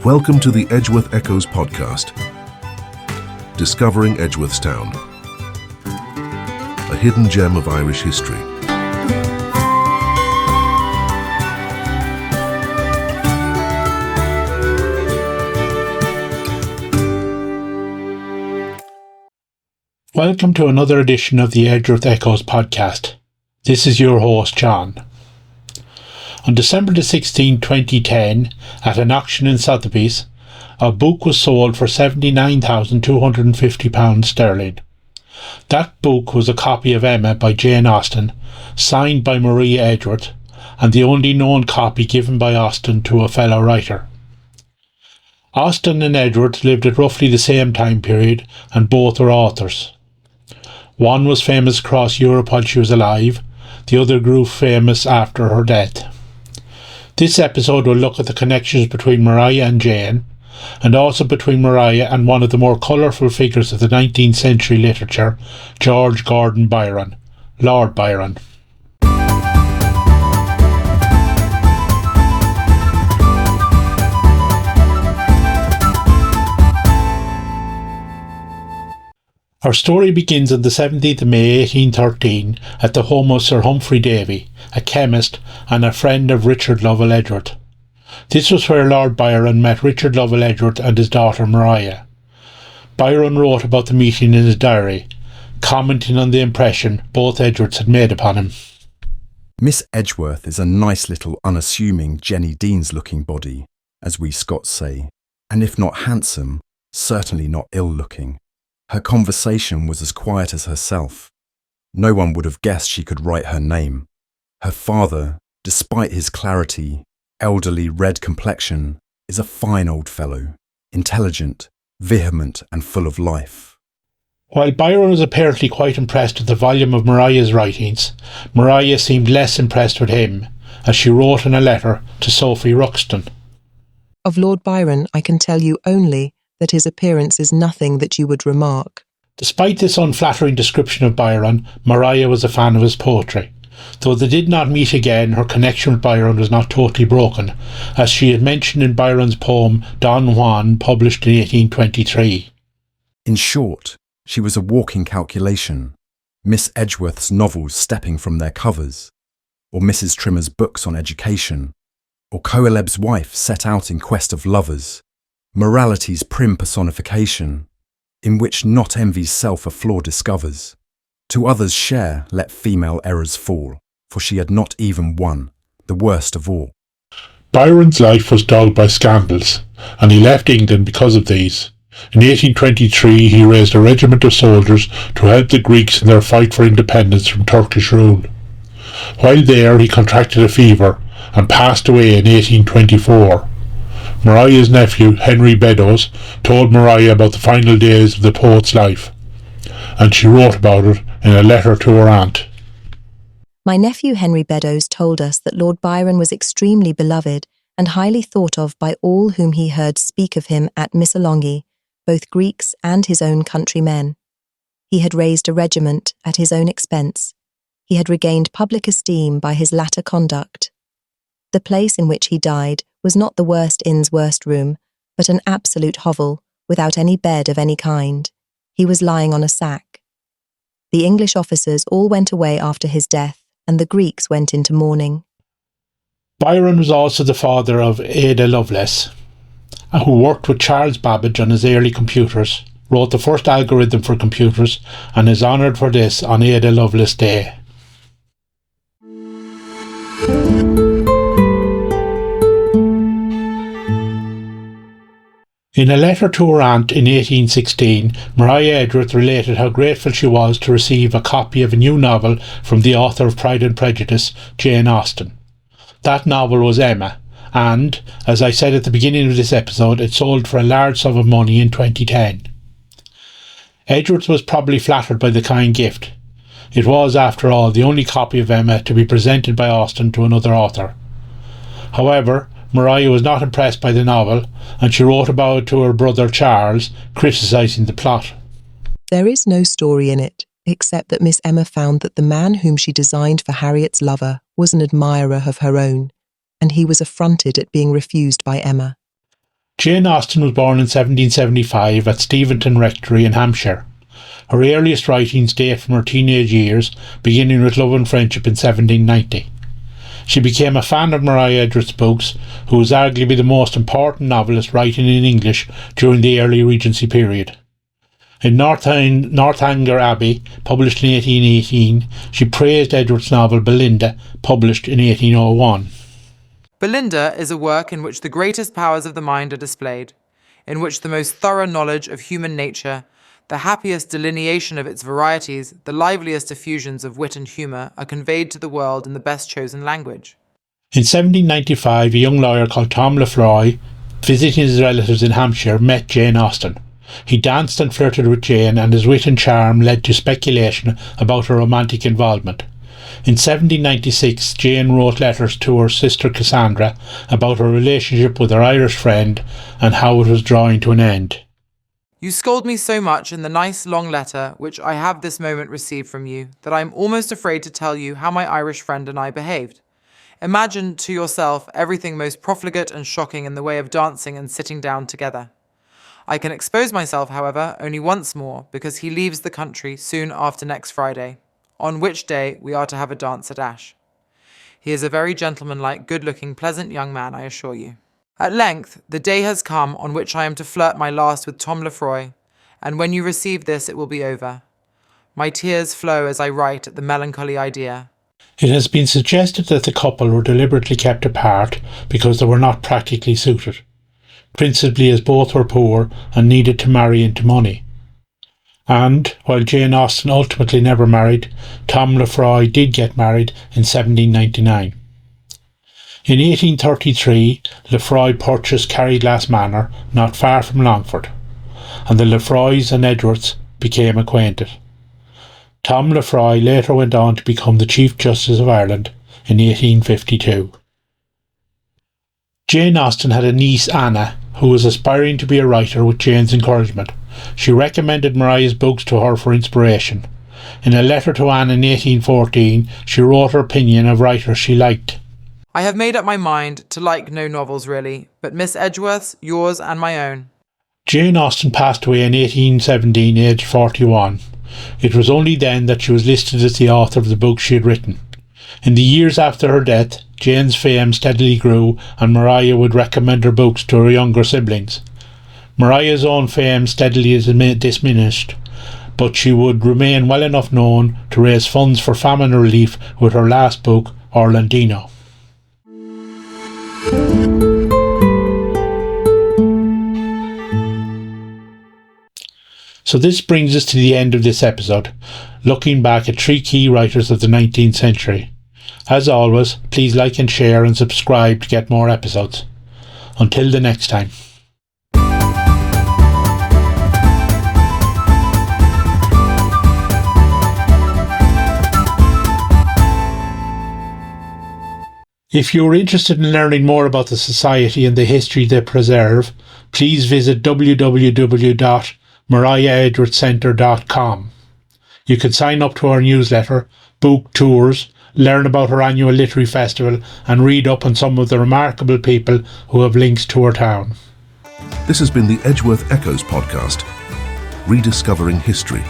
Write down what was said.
Welcome to the Edgeworth Echoes podcast, discovering Edgeworth's town, a hidden gem of Irish history. Welcome to another edition of the Edgeworth Echoes podcast. This is your host, John. On December the 16th, 2010, at an auction in Sotheby's, a book was sold for £79,250 sterling. That book was a copy of Emma by Jane Austen, signed by Maria Edgeworth, and the only known copy given by Austen to a fellow writer. Austen and Edgeworth lived at roughly the same time period, and both were authors. One was famous across Europe while she was alive, the other grew famous after her death. This episode will look at the connections between Maria and Jane, and also between Maria and one of the more colourful figures of the 19th century literature, George Gordon Byron, Lord Byron. Our story begins on the 17th of May 1813 at the home of Sir Humphrey Davy, a chemist and a friend of Richard Lovell Edgeworth. This was where Lord Byron met Richard Lovell Edgeworth and his daughter Maria. Byron wrote about the meeting in his diary, commenting on the impression both Edgeworths had made upon him. Miss Edgeworth is a nice little unassuming Jenny Deans-looking body, as we Scots say, and if not handsome, certainly not ill-looking. Her conversation was as quiet as herself. No one would have guessed she could write her name. Her father, despite his clarity, elderly red complexion, is a fine old fellow, intelligent, vehement and full of life. While Byron was apparently quite impressed with the volume of Maria's writings, Maria seemed less impressed with him, as she wrote in a letter to Sophie Ruxton. Of Lord Byron I can tell you only that his appearance is nothing that you would remark. Despite this unflattering description of Byron, Maria was a fan of his poetry. Though they did not meet again, her connection with Byron was not totally broken, as she had mentioned in Byron's poem Don Juan, published in 1823. In short, she was a walking calculation, Miss Edgeworth's novels stepping from their covers, or Mrs. Trimmer's books on education, or Coeleb's wife set out in quest of lovers, morality's prim personification, in which not envy's self a flaw discovers. To others' share let female errors fall, for she had not even one, the worst of all. Byron's life was dogged by scandals, and he left England because of these. In 1823 he raised a regiment of soldiers to help the Greeks in their fight for independence from Turkish rule. While there he contracted a fever and passed away in 1824. Maria's nephew, Henry Beddoes, told Maria about the final days of the poet's life, and she wrote about it in a letter to her aunt. My nephew Henry Beddoes told us that Lord Byron was extremely beloved and highly thought of by all whom he heard speak of him at Missolonghi, both Greeks and his own countrymen. He had raised a regiment at his own expense. He had regained public esteem by his latter conduct. The place in which he died was not the worst inn's worst room, but an absolute hovel, without any bed of any kind. He was lying on a sack. The English officers all went away after his death, and the Greeks went into mourning. Byron was also the father of Ada Lovelace, who worked with Charles Babbage on his early computers, wrote the first algorithm for computers, and is honoured for this on Ada Lovelace Day. In a letter to her aunt in 1816, Maria Edgeworth related how grateful she was to receive a copy of a new novel from the author of Pride and Prejudice, Jane Austen. That novel was Emma, and, as I said at the beginning of this episode, it sold for a large sum of money in 2010. Edgeworth was probably flattered by the kind gift. It was, after all, the only copy of Emma to be presented by Austen to another author. However, Maria was not impressed by the novel, and she wrote about it to her brother Charles, criticising the plot. There is no story in it, except that Miss Emma found that the man whom she designed for Harriet's lover was an admirer of her own, and he was affronted at being refused by Emma. Jane Austen was born in 1775 at Steventon Rectory in Hampshire. Her earliest writings date from her teenage years, beginning with Love and Friendship in 1790. She became a fan of Maria Edgeworth's books, who was arguably the most important novelist writing in English during the early Regency period. In Northanger Abbey, published in 1818, she praised Edgeworth's novel Belinda, published in 1801. Belinda is a work in which the greatest powers of the mind are displayed, in which the most thorough knowledge of human nature, the happiest delineation of its varieties, the liveliest effusions of wit and humour are conveyed to the world in the best chosen language. In 1795, a young lawyer called Tom Lefroy, visiting his relatives in Hampshire, met Jane Austen. He danced and flirted with Jane, and his wit and charm led to speculation about her romantic involvement. In 1796, Jane wrote letters to her sister Cassandra about her relationship with her Irish friend and how it was drawing to an end. You scold me so much in the nice long letter which I have this moment received from you that I am almost afraid to tell you how my Irish friend and I behaved. Imagine to yourself everything most profligate and shocking in the way of dancing and sitting down together. I can expose myself, however, only once more, because he leaves the country soon after next Friday, on which day we are to have a dance at Ashe. He is a very gentlemanlike, good-looking, pleasant young man, I assure you. At length, the day has come on which I am to flirt my last with Tom Lefroy, and when you receive this it will be over. My tears flow as I write at the melancholy idea. It has been suggested that the couple were deliberately kept apart because they were not practically suited, principally as both were poor and needed to marry into money. And, while Jane Austen ultimately never married, Tom Lefroy did get married in 1799. In 1833, Lefroy purchased Carryglass Manor, not far from Longford, and the Lefroys and Edgeworths became acquainted. Tom Lefroy later went on to become the Chief Justice of Ireland in 1852. Jane Austen had a niece, Anna, who was aspiring to be a writer with Jane's encouragement. She recommended Maria's books to her for inspiration. In a letter to Anne in 1814, she wrote her opinion of writers she liked. I have made up my mind to like no novels really, but Miss Edgeworth's, yours and my own. Jane Austen passed away in 1817, aged 41. It was only then that she was listed as the author of the books she had written. In the years after her death, Jane's fame steadily grew, and Maria would recommend her books to her younger siblings. Maria's own fame steadily diminished, but she would remain well enough known to raise funds for famine relief with her last book, Orlandino. So this brings us to the end of this episode, looking back at 3 key writers of the 19th century. As always, please like and share and subscribe to get more episodes. Until the next time. If you are interested in learning more about the Society and the history they preserve, please visit www.mariaedgeworthcentre.com. You can sign up to our newsletter, book tours, learn about our annual literary festival, and read up on some of the remarkable people who have links to our town. This has been the Edgeworth Echoes podcast, rediscovering history.